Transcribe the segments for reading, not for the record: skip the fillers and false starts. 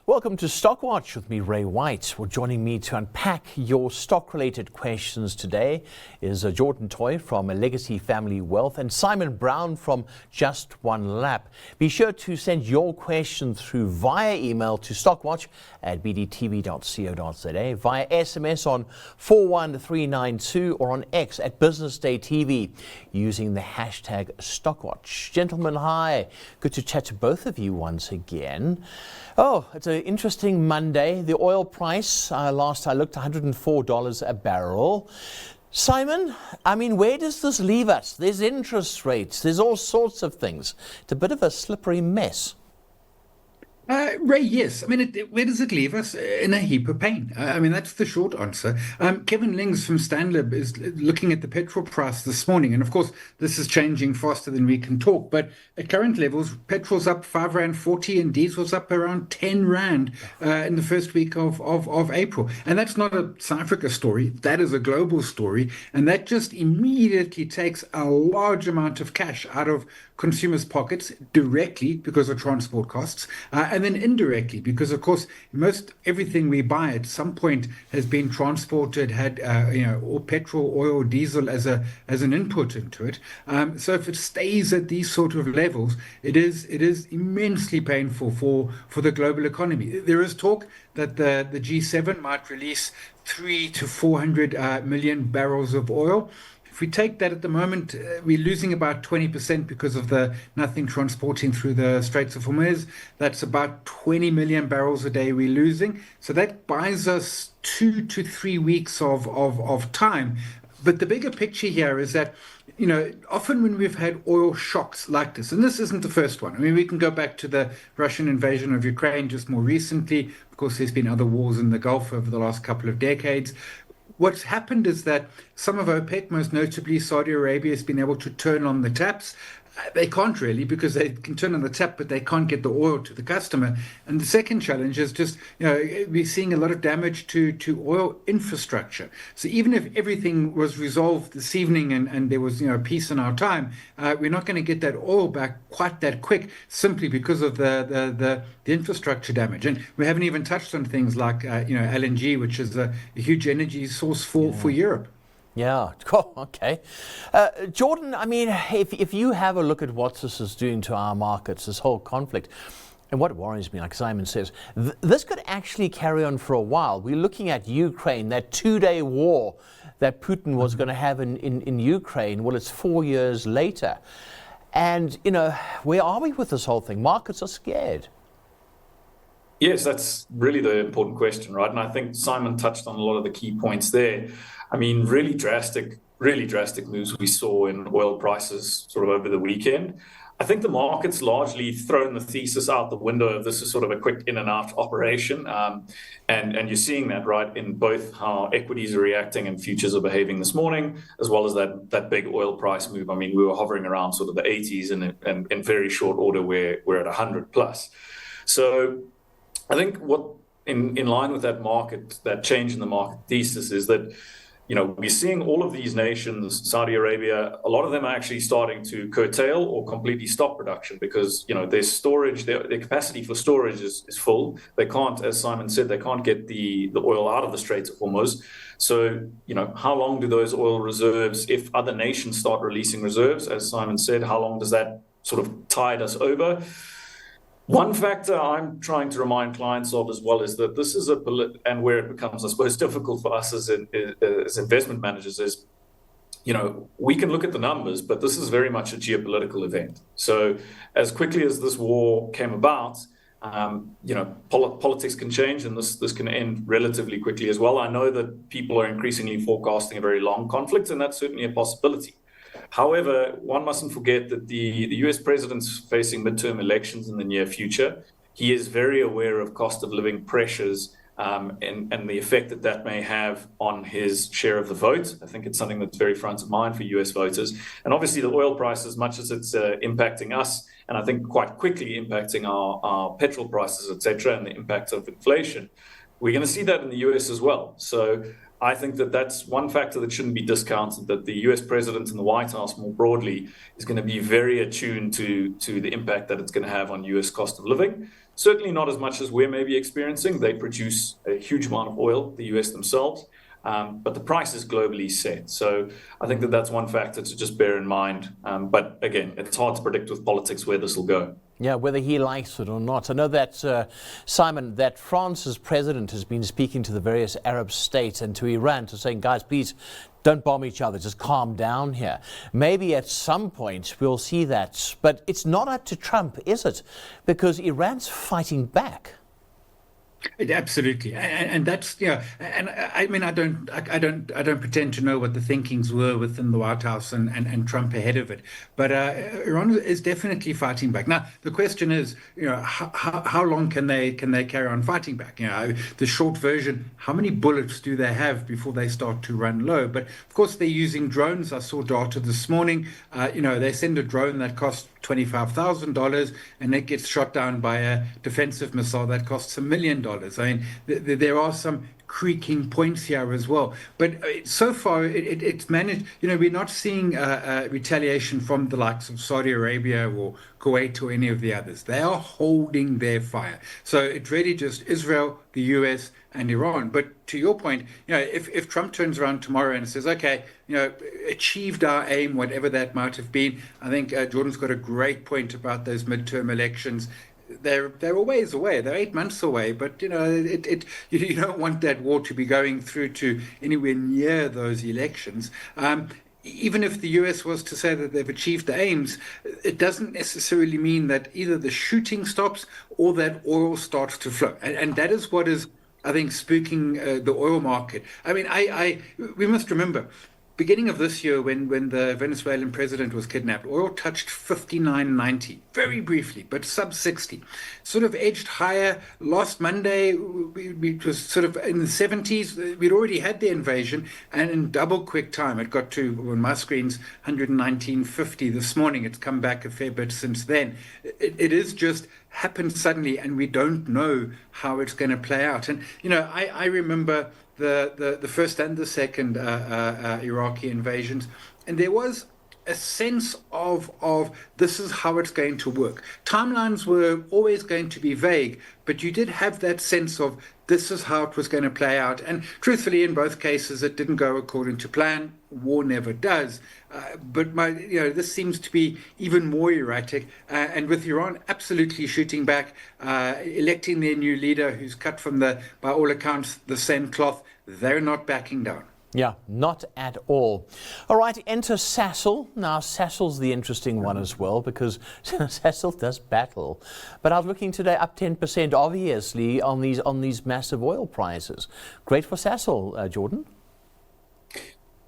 Welcome to Stockwatch with me, Ray White. Well, joining me to unpack your stock-related questions today is Jordan Toy from Legacy Family Wealth and Simon Brown from Just One Lap. Be sure to send your question through via email to stockwatch@bdtv.co.za, via SMS on 41392 or on X at Business Day TV using the hashtag Stockwatch. Gentlemen, hi. Good to chat to both of you once again. Oh, it's an interesting Monday. The oil price, last I looked, $104 a barrel. Simon, I mean, where does this leave us? There's interest rates, there's all sorts of things. It's a bit of a slippery mess. Ray, yes. I mean, where does it leave us? In a heap of pain. I mean, that's the short answer. Kevin Lings from Stanlib is looking at the petrol price this morning. And of course, this is changing faster than we can talk. But at current levels, petrol's up R5.40 and diesel's up around 10 Rand in the first week of April. And that's not a South Africa story. That is a global story. And that just immediately takes a large amount of cash out of consumers' pockets directly because of transport costs, and then indirectly because, of course, most everything we buy at some point has been transported, had or petrol, oil, diesel as an input into it. So if it stays at these sort of levels, it is immensely painful for the global economy. There is talk that the G7 might release 300 to 400 million barrels of oil. If we take that at the moment, we're losing about 20% because of the nothing transporting through the Straits of Hormuz. That's about 20 million barrels a day we're losing. So that buys us 2 to 3 weeks of time. But the bigger picture here is that, often when we've had oil shocks like this, and this isn't the first one. I mean, we can go back to the Russian invasion of Ukraine just more recently. Of course, there's been other wars in the Gulf over the last couple of decades. What's happened is that some of OPEC, most notably Saudi Arabia, has been able to turn on the taps. They can't really, because they can turn on the tap, but they can't get the oil to the customer. And the second challenge is just, we're seeing a lot of damage to oil infrastructure. So even if everything was resolved this evening and there was, peace in our time, we're not going to get that oil back quite that quick, simply because of the infrastructure damage. And we haven't even touched on things like, LNG, which is a huge energy source for Europe. Yeah, cool. Okay. Jordan, I mean, if you have a look at what this is doing to our markets, this whole conflict, and what worries me, like Simon says, this could actually carry on for a while. We're looking at Ukraine, that 2-day war that Putin was going to have in Ukraine. Well, it's 4 years later. And, where are we with this whole thing? Markets are scared. Yes, that's really the important question, right? And I think Simon touched on a lot of the key points there. I mean, really drastic moves we saw in oil prices sort of over the weekend. I think the market's largely thrown the thesis out the window of this is sort of a quick in and out operation. And you're seeing that, right, in both how equities are reacting and futures are behaving this morning, as well as that big oil price move. I mean, we were hovering around sort of the 80s and in very short order, we're at 100 plus. So I think what in line with that market, that change in the market thesis is that, we're seeing all of these nations, Saudi Arabia, a lot of them are actually starting to curtail or completely stop production because, their storage, their capacity for storage is full. They can't, as Simon said, they can't get the oil out of the Straits of Hormuz. So, how long do those oil reserves, if other nations start releasing reserves, as Simon said, how long does that sort of tide us over? One factor I'm trying to remind clients of as well is that this is and where it becomes, I suppose, difficult for us as investment managers is, we can look at the numbers, but this is very much a geopolitical event. So as quickly as this war came about, politics can change and this can end relatively quickly as well. I know that people are increasingly forecasting a very long conflict, and that's certainly a possibility. However, one mustn't forget that the US president's facing midterm elections in the near future. He is very aware of cost of living pressures and the effect that may have on his share of the vote. I think it's something that's very front of mind for US voters. And obviously the oil price, as much as it's impacting us, and I think quite quickly impacting our petrol prices, et cetera, and the impact of inflation, we're going to see that in the US as well. So I think that that's one factor that shouldn't be discounted, that the US president and the White House more broadly is going to be very attuned to the impact that it's going to have on US cost of living. Certainly not as much as we're maybe experiencing. They produce a huge amount of oil, the US themselves, but the price is globally set. So I think that that's one factor to just bear in mind. But again, it's hard to predict with politics where this will go. Yeah, whether he likes it or not. I know that, Simon, that France's president has been speaking to the various Arab states and to Iran to saying, guys, please don't bomb each other, just calm down here. Maybe at some point we'll see that. But it's not up to Trump, is it? Because Iran's fighting back. Absolutely, and that's and I mean I don't pretend to know what the thinkings were within the White House and Trump ahead of it, but Iran is definitely fighting back. Now the question is, how long can they carry on fighting back? The short version: how many bullets do they have before they start to run low? But of course they're using drones. I saw data this morning. They send a drone that costs $25,000 and it gets shot down by a defensive missile that costs $1 million. I mean, there are some creaking points here as well. But so far, it's managed. We're not seeing retaliation from the likes of Saudi Arabia or Kuwait or any of the others. They are holding their fire. So it's really just Israel, the US, and Iran. But to your point, if Trump turns around tomorrow and says, okay, achieved our aim, whatever that might have been, I think Jordan's got a great point about those midterm elections. They're a ways away. They're 8 months away, but you don't want that war to be going through to anywhere near those elections. Even if the US was to say that they've achieved the aims, it doesn't necessarily mean that either the shooting stops or that oil starts to flow. And that is what is, I think, spooking the oil market. I mean, we must remember, beginning of this year, when the Venezuelan president was kidnapped, oil touched 59.90, very briefly, but sub 60. Sort of edged higher. Last Monday, it was sort of in the 70s. We'd already had the invasion, and in double quick time, it got to, on my screens, 119.50 this morning. It's come back a fair bit since then. It is just happened suddenly, and we don't know how it's going to play out. And, I remember the first and the second Iraqi invasions, and there was a sense of this is how it's going to work. Timelines were always going to be vague, but you did have that sense of this is how it was going to play out. And truthfully, in both cases, it didn't go according to plan. War never does. But this seems to be even more erratic. And with Iran absolutely shooting back, electing their new leader, who's cut from by all accounts, the same cloth, they're not backing down. Yeah, not at all. All right, enter Sasol. Now, Sasol's the interesting one as well, because Sasol does battle. But I was looking today, up 10%, obviously, on these massive oil prices. Great for Sasol, Jordan.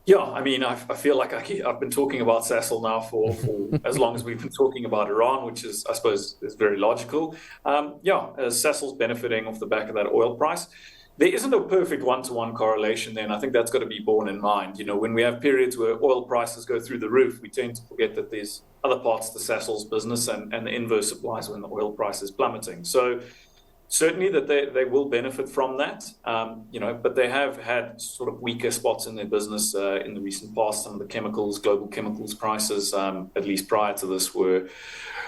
Yeah, I mean, I feel like I've been talking about Sasol now for as long as we've been talking about Iran, which is, I suppose, is very logical. Sasol's benefiting off the back of that oil price. There isn't a perfect one-to-one correlation there, and I think that's got to be borne in mind. When we have periods where oil prices go through the roof, we tend to forget that there's other parts to Sasol's business, and the inverse applies when the oil price is plummeting. So certainly that they will benefit from that, but they have had sort of weaker spots in their business in the recent past. Some of the global chemicals prices, at least prior to this, were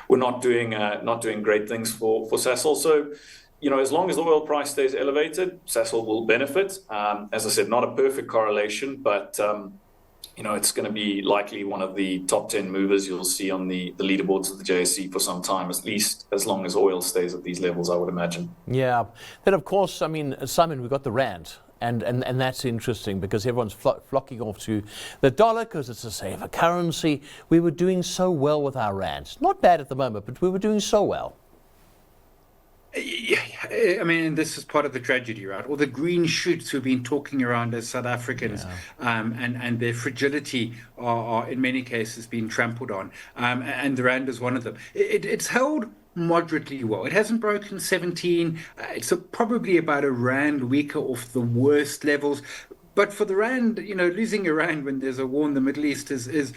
not doing great things for Sasol. So, as long as the oil price stays elevated, Sasol will benefit. As I said, not a perfect correlation, but it's going to be likely one of the top 10 movers you'll see on the leaderboards of the JSE for some time, at least as long as oil stays at these levels, I would imagine. Yeah. Then, of course, I mean, Simon, we've got the rand. And that's interesting because everyone's flocking off to the dollar because it's a safer currency. We were doing so well with our rands. Not bad at the moment, but we were doing so well. Yeah, I mean, this is part of the tragedy, right? All the green shoots we've been talking around as South Africans, and their fragility are in many cases being trampled on, and the rand is one of them. It's held moderately well. It hasn't broken 17. It's probably about a rand weaker off the worst levels. But for the rand, losing a rand when there's a war in the Middle East is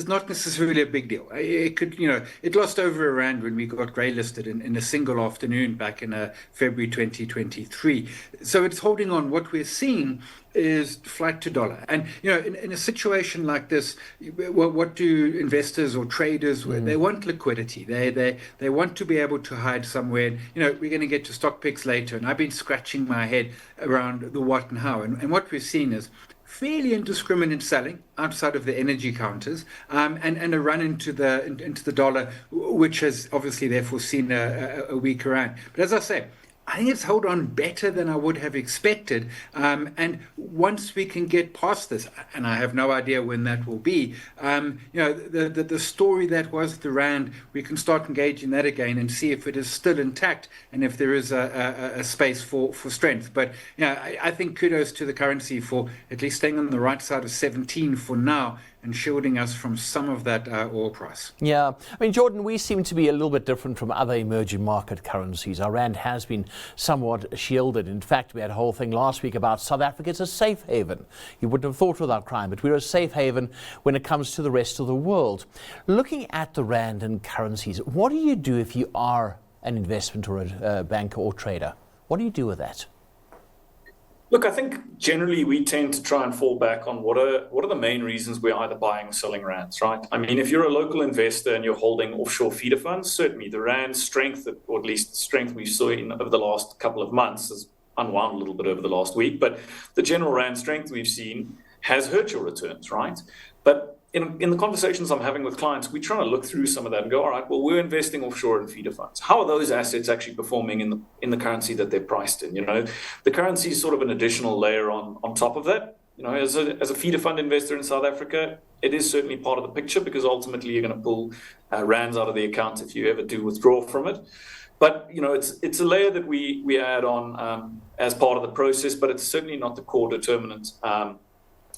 not necessarily a big deal. It could, it lost over a rand when we got grey listed in a single afternoon back in February 2023. So it's holding on. What we're seeing is flight to dollar. And, in a situation like this, what do investors or traders, they want liquidity. They want to be able to hide somewhere. We're going to get to stock picks later. And I've been scratching my head around the what and how. And what we've seen is fairly indiscriminate selling outside of the energy counters, and a run into the dollar, which has obviously therefore seen a weaker rand. But as I say, I think it's held on better than I would have expected. And once we can get past this, and I have no idea when that will be, the story that was the rand, we can start engaging that again and see if it is still intact and if there is a space for strength. But I think kudos to the currency for at least staying on the right side of 17 for now and shielding us from some of that oil price. Yeah, I mean, Jordan, we seem to be a little bit different from other emerging market currencies. Our rand has been somewhat shielded. In fact, we had a whole thing last week about South Africa. It's a safe haven. You wouldn't have thought without crime, but we're a safe haven when it comes to the rest of the world. Looking at the rand and currencies, what do you do if you are an investment or a banker or trader? What do you do with that? Look, I think generally we tend to try and fall back on what are the main reasons we're either buying or selling rands, right? I mean, if you're a local investor and you're holding offshore feeder funds, certainly the rand strength, or at least the strength we saw over the last couple of months, has unwound a little bit over the last week. But the general rand strength we've seen has hurt your returns, right? But in the conversations I'm having with clients, we're trying to look through some of that and go, all right, well, we're investing offshore in feeder funds. How are those assets actually performing in the currency that they're priced in? The currency is sort of an additional layer on top of that. As a feeder fund investor in South Africa, it is certainly part of the picture because ultimately you're going to pull rands out of the account if you ever do withdraw from it. But it's a layer that we add on as part of the process, but it's certainly not the core determinant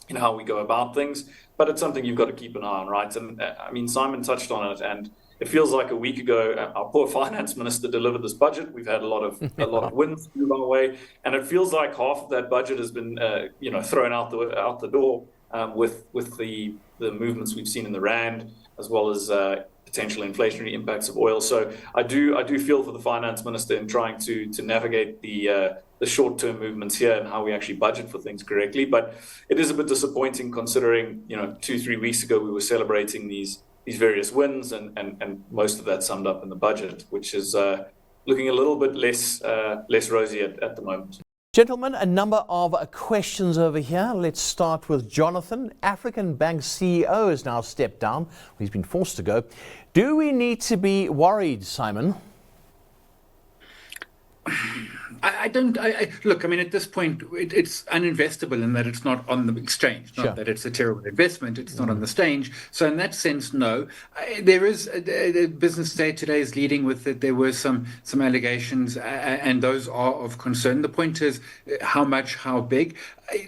in how we go about things. But it's something you've got to keep an eye on, right? And I mean, Simon touched on it, and it feels like a week ago, our poor finance minister delivered this budget. We've had a lot of wins move our way, and it feels like half of that budget has been, thrown out the door with the movements we've seen in the rand, as well as potential inflationary impacts of oil. So I do feel for the finance minister in trying to navigate the short-term movements here and how we actually budget for things correctly. But it is a bit disappointing considering 2-3 weeks ago we were celebrating these various wins and most of that summed up in the budget, which is looking a little bit less rosy at the moment. Gentlemen, a number of questions over here. Let's start with Jonathan. African Bank CEO has now stepped down. He's been forced to go. Do we need to be worried, Simon? I don't. Look, I mean, at this point, it's uninvestable in that it's not on the exchange. Not that it's a terrible investment. It's not on the exchange. So in that sense, no. There is a business day today is leading with that. There were some allegations, and those are of concern. The point is how much, how big.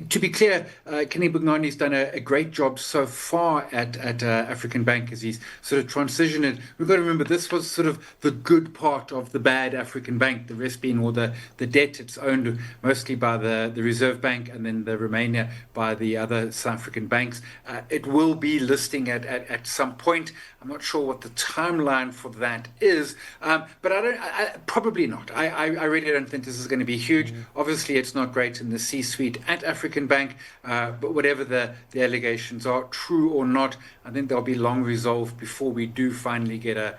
To be clear, Kenny Bugnani's done a great job so far at African Bank as he's sort of transitioned it. We've got to remember this was sort of the good part of the bad African Bank, the rest being all the debt. It's owned mostly by the Reserve Bank and then the remainder by the other South African banks. It will be listing at some point. I'm not sure what the timeline for that is, but probably not. I really don't think this is going to be huge. Obviously, it's not great in the C-suite at African Bank, but whatever the allegations are, true or not, I think they'll be long resolved before we do finally get a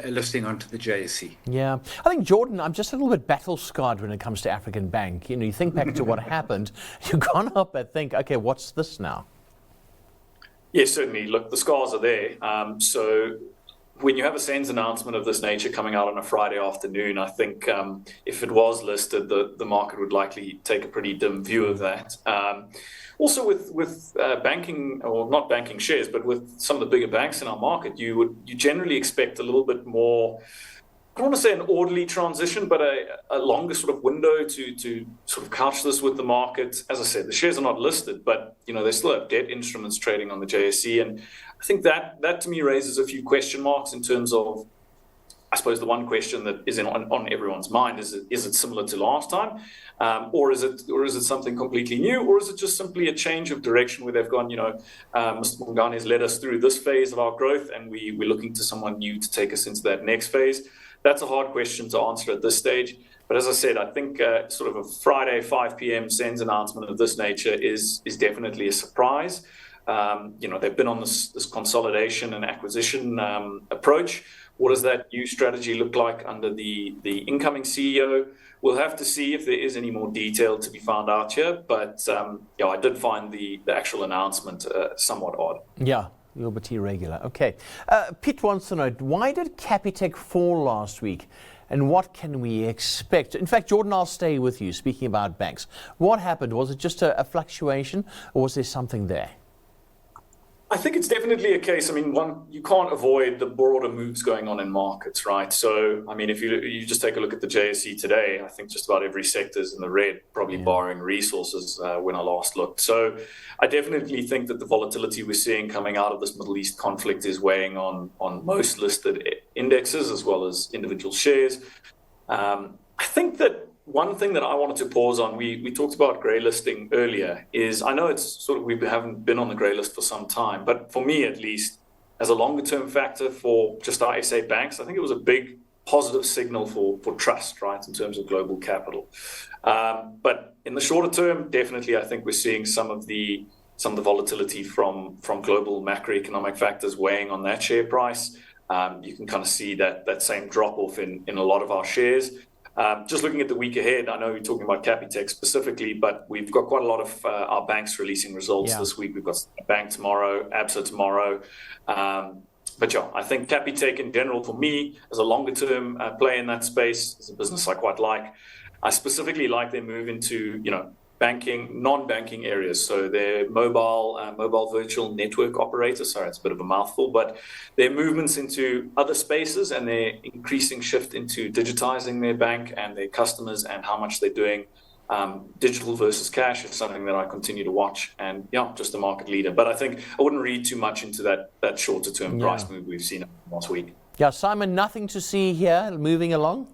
listing onto the JSE. Yeah, I think, Jordan, I'm just a little bit battle-scarred when it comes to African Bank. You think back to what happened, you can't help but think, okay, what's this now? Yes, certainly. Look, the scars are there. So when you have a SENS announcement of this nature coming out on a Friday afternoon, I think if it was listed, the market would likely take a pretty dim view of that. Also with banking, or not banking shares, but with some of the bigger banks in our market, you generally expect a little bit more, I don't want to say an orderly transition, but a longer sort of window to sort of couch this with the market. As I said, the shares are not listed, but they still have debt instruments trading on the JSE, and I think that to me raises a few question marks in terms of, I suppose the one question that is on everyone's mind is it similar to last time, or is it something completely new, or is it just simply a change of direction where they've gone, Mr. Mongane has led us through this phase of our growth, and we're looking to someone new to take us into that next phase? That's a hard question to answer at this stage. But as I said, I think sort of a Friday 5 p.m. SENS announcement of this nature is definitely a surprise. They've been on this consolidation and acquisition approach. What does that new strategy look like under the incoming CEO? We'll have to see if there is any more detail to be found out here. But I did find the actual announcement somewhat odd. Yeah. A little bit irregular. Okay. Pete wants to know, why did Capitec fall last week? And what can we expect? In fact, Jordan, I'll stay with you, speaking about banks. What happened? Was it just a fluctuation, or was there something there? I think it's definitely a case. I mean, you can't avoid the broader moves going on in markets, right? So, I mean, if you just take a look at the JSE today, I think just about every sector is in the red, probably barring resources when I last looked. So I definitely think that the volatility we're seeing coming out of this Middle East conflict is weighing on most listed indexes as well as individual shares. I think that one thing that I wanted to pause on, we talked about grey listing earlier, is I know it's sort of we haven't been on the grey list for some time, but for me at least, as a longer term factor for just our SA banks, I think it was a big positive signal for trust, right, in terms of global capital. But in the shorter term, definitely I think we're seeing some of the volatility from global macroeconomic factors weighing on that share price. You can kind of see that same drop off in a lot of our shares. Just looking at the week ahead, I know you're talking about Capitec specifically, but we've got quite a lot of our banks releasing results this week. We've got Bank tomorrow, ABSA tomorrow. But yeah, I think Capitec in general, for me, as a longer term play in that space, is a business I quite like. I specifically like their move into, banking, non-banking areas. So they're mobile virtual network operators. Sorry, it's a bit of a mouthful, but their movements into other spaces and their increasing shift into digitizing their bank and their customers and how much they're doing digital versus cash is something that I continue to watch, and just a market leader. But I think I wouldn't read too much into that shorter term price move we've seen last week. Yeah, Simon, nothing to see here moving along?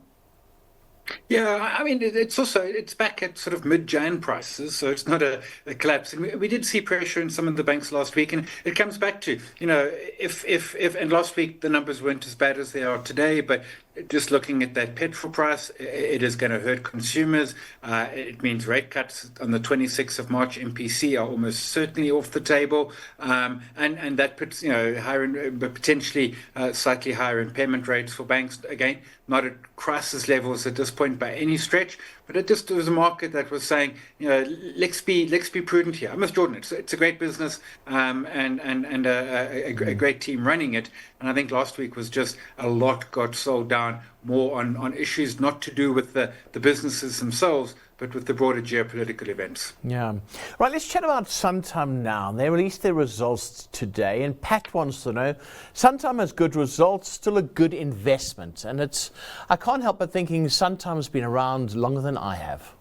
Yeah, I mean, it's back at sort of mid-Jan prices, so it's not a collapse. And we did see pressure in some of the banks last week, and it comes back to, if and last week the numbers weren't as bad as they are today, but just looking at that petrol price, it is going to hurt consumers. It means rate cuts on the 26th of March MPC are almost certainly off the table, and that puts higher, but potentially slightly higher impairment rates for banks. Again, not at crisis levels at this point by any stretch, but it just was a market that was saying, let's be prudent here. I'm with Jordan. It's a great business, and a great team running it. And I think last week was just a lot got sold down more on issues not to do with the businesses themselves, but with the broader geopolitical events. Yeah. Right, let's chat about Santam now. They released their results today, and Pat wants to know, Santam has good results, still a good investment. And I can't help but thinking Santam's been around longer than I have.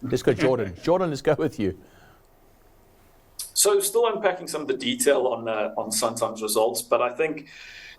Let's go, Jordan. Jordan, let's go with you. So still unpacking some of the detail on Santam's results, but I think,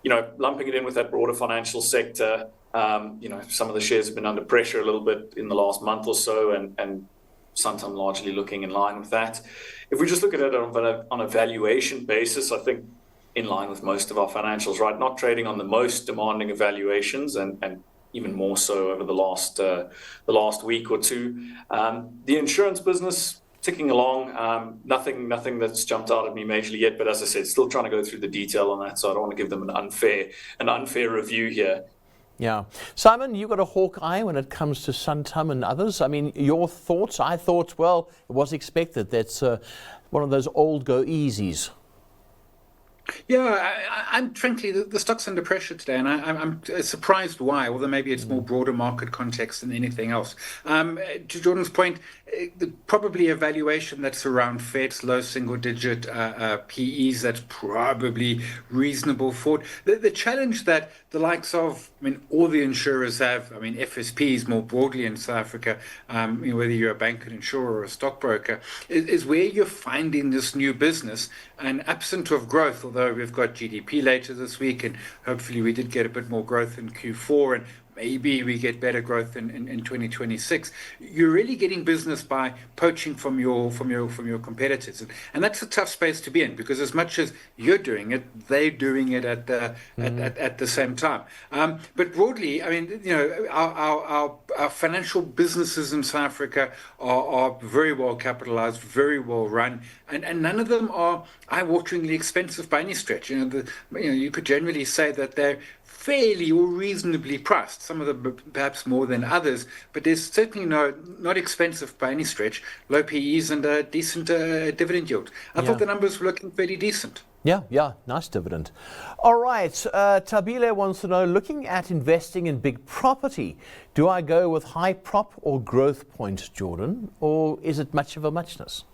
lumping it in with that broader financial sector, some of the shares have been under pressure a little bit in the last month or so, and Santam largely looking in line with that. If we just look at it on a valuation basis, I think in line with most of our financials, right? Not trading on the most demanding of valuations, and even more so over the last week or two. The insurance business ticking along, nothing that's jumped out at me majorly yet, but as I said, still trying to go through the detail on that, so I don't want to give them an unfair review here. Yeah. Simon, you got a hawk eye when it comes to Santam and others. I mean, your thoughts? I thought, well, it was expected. That's one of those old go easies. Yeah, I'm frankly, the stock's under pressure today, and I'm surprised why, although maybe it's more broader market context than anything else. To Jordan's point, probably a valuation that's around Fed's low single-digit PEs, that's probably reasonable for it. The challenge that the likes of, all the insurers have, FSPs more broadly in South Africa, whether you're a bank, an insurer, or a stockbroker, is where you're finding this new business, and absent of growth, although although we've got GDP later this week, and hopefully we did get a bit more growth in Q4, and maybe we get better growth in 2026. You're really getting business by poaching from your competitors, and that's a tough space to be in, because as much as you're doing it, they're doing it at the same time. But broadly, I mean, our financial businesses in South Africa are very well capitalized, very well run, and none of them are eye-wateringly expensive by any stretch. You could generally say that they're fairly or reasonably priced, some of them perhaps more than others, but there's certainly not expensive by any stretch, low PEs and a decent dividend yield. I thought the numbers were looking pretty decent. Yeah, nice dividend. All right, Tabile wants to know, looking at investing in big property, do I go with Hyprop or Growthpoint, Jordan, or is it much of a muchness?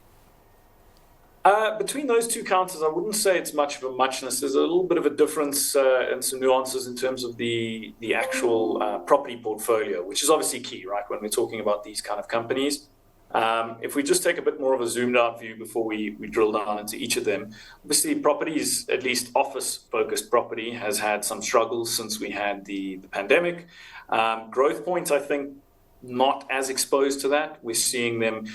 Between those two counters, I wouldn't say it's much of a muchness. There's a little bit of a difference and some nuances in terms of the actual property portfolio, which is obviously key, right, when we're talking about these kind of companies. If we just take a bit more of a zoomed out view before we drill down into each of them, obviously properties, at least office-focused property, has had some struggles since we had the pandemic. Growthpoint, I think, not as exposed to that. We're seeing them,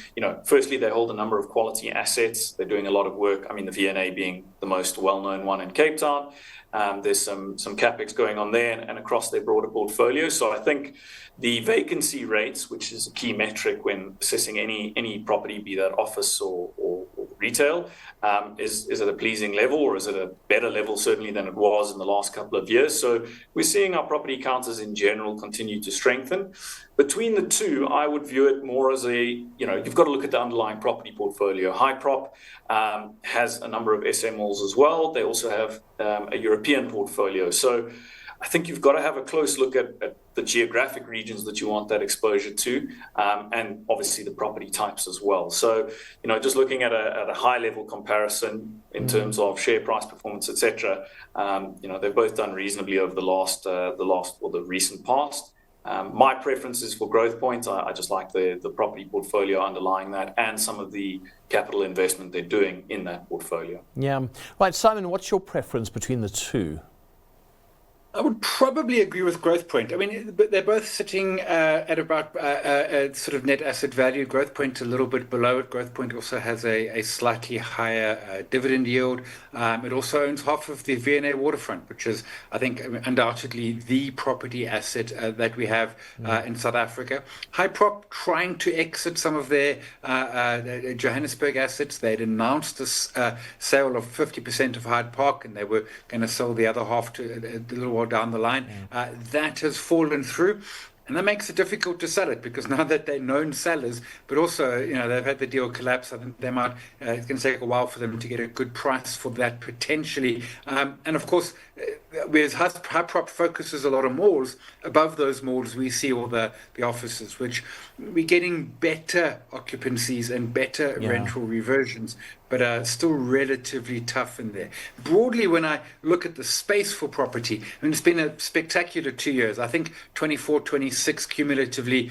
firstly, they hold a number of quality assets. They're doing a lot of work. I mean, the V&A being the most well-known one in Cape Town. There's some capex going on there and across their broader portfolio. So I think the vacancy rates, which is a key metric when assessing any property, be that office or retail, is at a pleasing level, or is at a better level certainly than it was in the last couple of years. So we're seeing our property counters in general continue to strengthen. Between the two, I would view it more as you've got to look at the underlying property portfolio. Hyprop has a number of SMLs as well. They also have a European portfolio. So I think you've got to have a close look at the geographic regions that you want that exposure to, and obviously the property types as well. So, just looking at a high level comparison in terms of share price performance, etc. They've both done reasonably over the recent past. My preference is for Growthpoint. I just like the property portfolio underlying that and some of the capital investment they're doing in that portfolio. Yeah. Right, Simon, what's your preference between the two? I would probably agree with Growthpoint. I mean, they're both sitting at about sort of net asset value. Growthpoint a little bit below it. Growthpoint also has a slightly higher dividend yield. It also owns half of the V&A waterfront, which is, I think, undoubtedly the property asset that we have in South Africa. Hyprop trying to exit some of their Johannesburg assets. They'd announced this sale of 50% of Hyde Park, and they were going to sell the other half to a little while down the line. That has fallen through. And that makes it difficult to sell it, because now that they're known sellers, but also, they've had the deal collapse. I think it's going to take a while for them to get a good price for that potentially. And of course, whereas Hyprop focuses a lot on malls, above those malls we see all the offices, which we're getting better occupancies and better rental reversions, but still relatively tough in there. Broadly, when I look at the space for property, I mean, it's been a spectacular 2 years. I think 24, 26 cumulatively,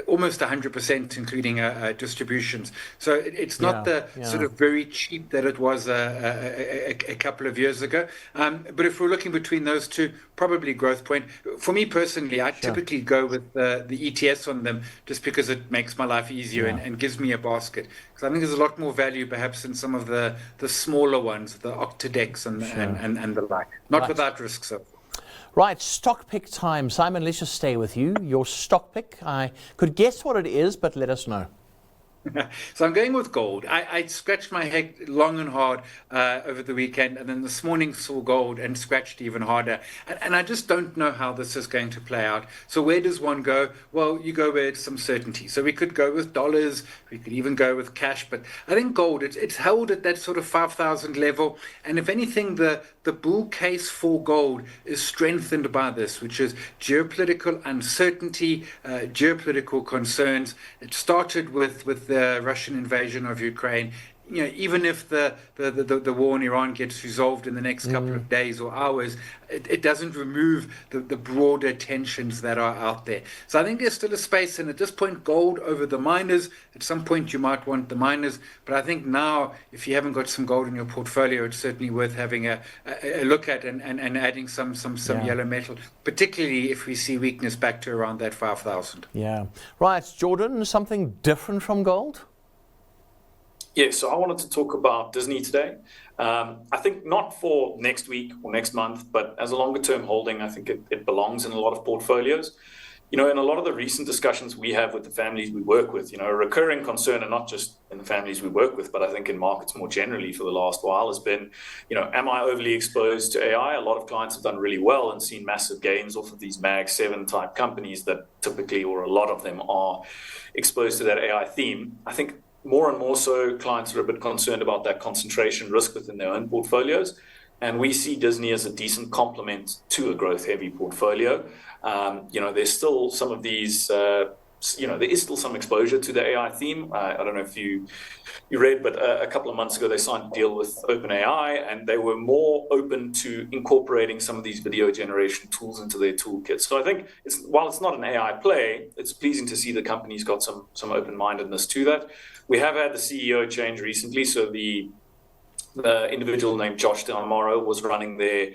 almost 100%, including distributions. So it's not the sort of very cheap that it was a couple of years ago. But if we're looking between those two, probably Growthpoint. For me personally, I typically go with the ETS on them, just because it makes my life easier and gives me a basket. Because I think there's a lot more value perhaps in some of the smaller ones, the Octadex and the like. Not without risks, though. Right, stock pick time. Simon, let's just stay with you. Your stock pick, I could guess what it is, but let us know. So I'm going with gold. I scratched my head long and hard over the weekend, and then this morning saw gold and scratched even harder. And I just don't know how this is going to play out. So where does one go? Well, you go where it's some certainty. So we could go with dollars. We could even go with cash. But I think gold, it's held at that sort of 5,000 level. And if anything, the bull case for gold is strengthened by this, which is geopolitical uncertainty, geopolitical concerns. It started with the Russian invasion of Ukraine. even if the war in Iran gets resolved in the next couple of days or hours, it doesn't remove the broader tensions that are out there. So I think there's still a space, and at this point, gold over the miners. At some point, you might want the miners, but I think now, if you haven't got some gold in your portfolio, it's certainly worth having a look at and adding some yellow metal, particularly if we see weakness back to around that 5,000. Yeah. Right, Jordan, something different from gold? Yeah, so I wanted to talk about Disney today. I think not for next week or next month, but as a longer term holding, I think it belongs in a lot of portfolios. In a lot of the recent discussions we have with the families we work with, a recurring concern, and not just in the families we work with, but I think in markets more generally for the last while, has been, am I overly exposed to AI? A lot of clients have done really well and seen massive gains off of these Mag 7 type companies that typically, or a lot of them, are exposed to that AI theme. I think more and more so, clients are a bit concerned about that concentration risk within their own portfolios. And we see Disney as a decent complement to a growth-heavy portfolio. There's still some of these, there is still some exposure to the AI theme. I don't know if you read, but a couple of months ago, they signed a deal with OpenAI, and they were more open to incorporating some of these video generation tools into their toolkit. So I think while it's not an AI play, it's pleasing to see the company's got some open-mindedness to that. We have had the CEO change recently, so the individual named Josh D'Amaro was running their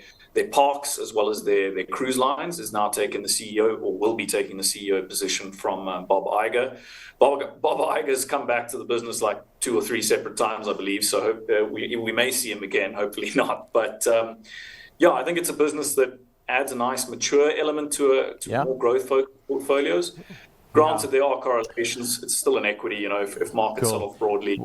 parks as well as their cruise lines, is now taking the CEO, or will be taking the CEO position from Bob Iger. Bob Iger's come back to the business like 2 or 3 separate times, I believe, so we may see him again, hopefully not. But I think it's a business that adds a nice mature element to more growth-focused portfolios. Granted, there are correlations. It's still an equity, if markets sell off broadly.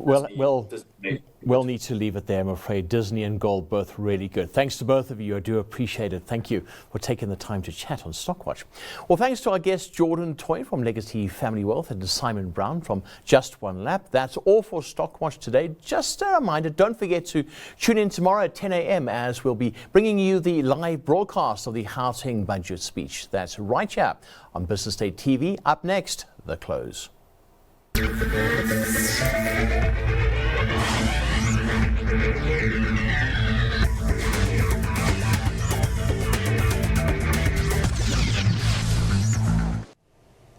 We'll need to leave it there, I'm afraid. Disney and gold, both really good. Thanks to both of you. I do appreciate it. Thank you for taking the time to chat on Stockwatch. Well, thanks to our guest Jordan Toy from Legacy Family Wealth and to Simon Brown from Just One Lap. That's all for Stockwatch today. Just a reminder, don't forget to tune in tomorrow at 10 a.m. as we'll be bringing you the live broadcast of the Housing Budget Speech. That's right here on Business Day TV. Up next, The Close. Thank you.